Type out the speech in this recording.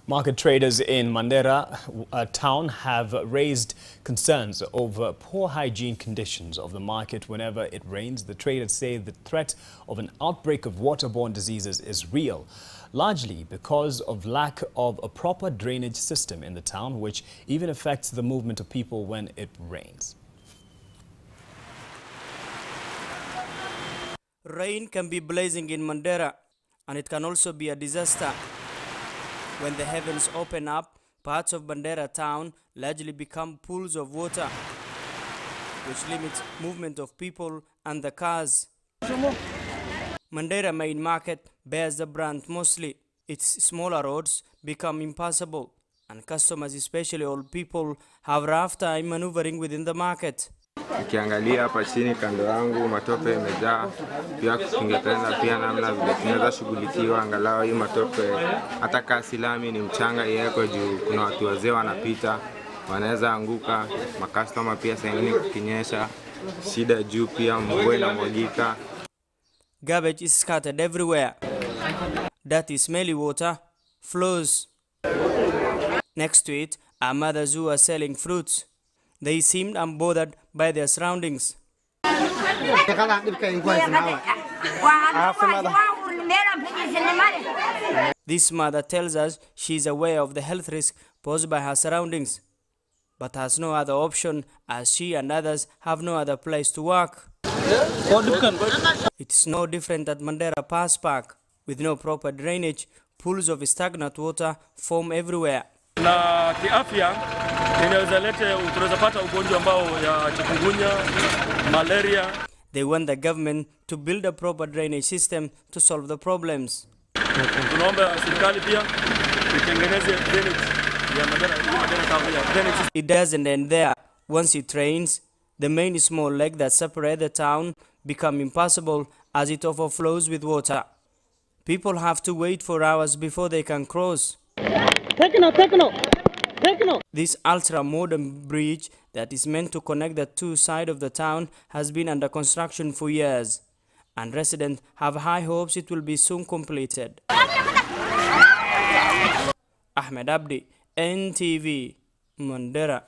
Market traders in Mandera town have raised concerns over poor hygiene conditions of the market whenever it rains. The traders say the threat of an outbreak of waterborne diseases is real, largely because of lack of a proper drainage system in the town, which even affects the movement of people when it rains. Rain can be blazing in Mandera, and it can also be a disaster. When the heavens open up, parts of Mandera town largely become pools of water, which limits movement of people and the cars. Mandera main market bears the brunt mostly. Its smaller roads become impassable, and customers, especially old people, have a rough time maneuvering within the market. Ukiangalia hapa chini kando yangu matope yamejaa, pia tungependa pia namna vile tunaweza shughulikiwa angalau hii matope, hata kasi lami ni mchanga iwekwe juu kuna watu wazee wanapita wanaweza anguka, makastoma pia saa ingine kukinyesha shida juu pia mvua inamwagika. Garbage is scattered everywhere. Dirty smelly water flows. Next to it are mothers who are selling fruits. They seemed unbothered by their surroundings. This mother tells us she is aware of the health risk posed by her surroundings, but has no other option as she and others have no other place to work. It's no different at Mandera Pass Park. With no proper drainage, pools of stagnant water form everywhere. Na kiafya tunaweza pata ugonjwa ambao ya chikungunya, malaria. They want the government to build a proper drainage system to solve the problems. Tunaomba serikali pia itengeneze drainage ya Mandera. It doesn't end there. Once it rains, the main small lake that separates the town becomes impassable as it overflows with water. People have to wait for hours before they can cross. This ultra-modern bridge that is meant to connect the two sides of the town has been under construction for years, and residents have high hopes it will be soon completed. Ahmed Abdi, NTV, Mandera.